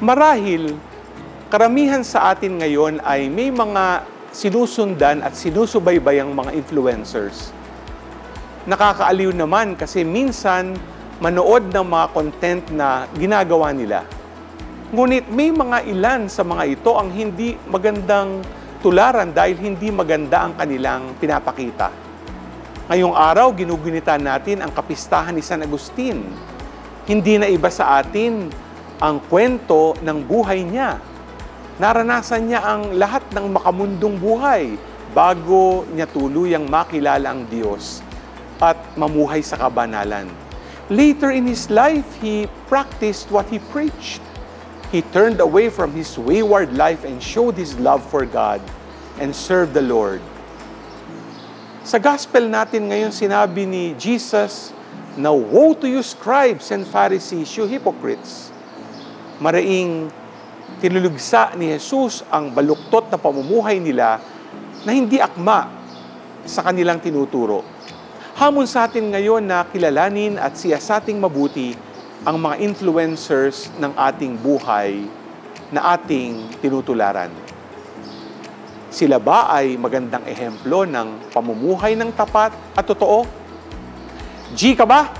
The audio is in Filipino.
Marahil, karamihan sa atin ngayon ay may mga sinusundan at sinusubaybayang mga influencers. Nakakaaliw naman kasi minsan manood ng mga content na ginagawa nila. Ngunit may mga ilan sa mga ito ang hindi magandang tularan dahil hindi maganda ang kanilang pinapakita. Ngayong araw, ginugunita natin ang kapistahan ni San Agustin. Hindi na iba sa atin ang kwento ng buhay niya. Naranasan niya ang lahat ng makamundong buhay bago niya tuluyang makilala ang Diyos at mamuhay sa kabanalan. Later in his life, he practiced what he preached. He turned away from his wayward life and showed his love for God and served the Lord. Sa gospel natin ngayon, sinabi ni Jesus na, "Woe to you, scribes and Pharisees, you hypocrites." Maraing tinulugsa ni Jesus ang baluktot na pamumuhay nila na hindi akma sa kanilang tinuturo. Hamon sa atin ngayon na kilalanin at siyasating mabuti ang mga influencers ng ating buhay na ating tinutularan. Sila ba ay magandang ehemplo ng pamumuhay ng tapat at totoo? G ka ba?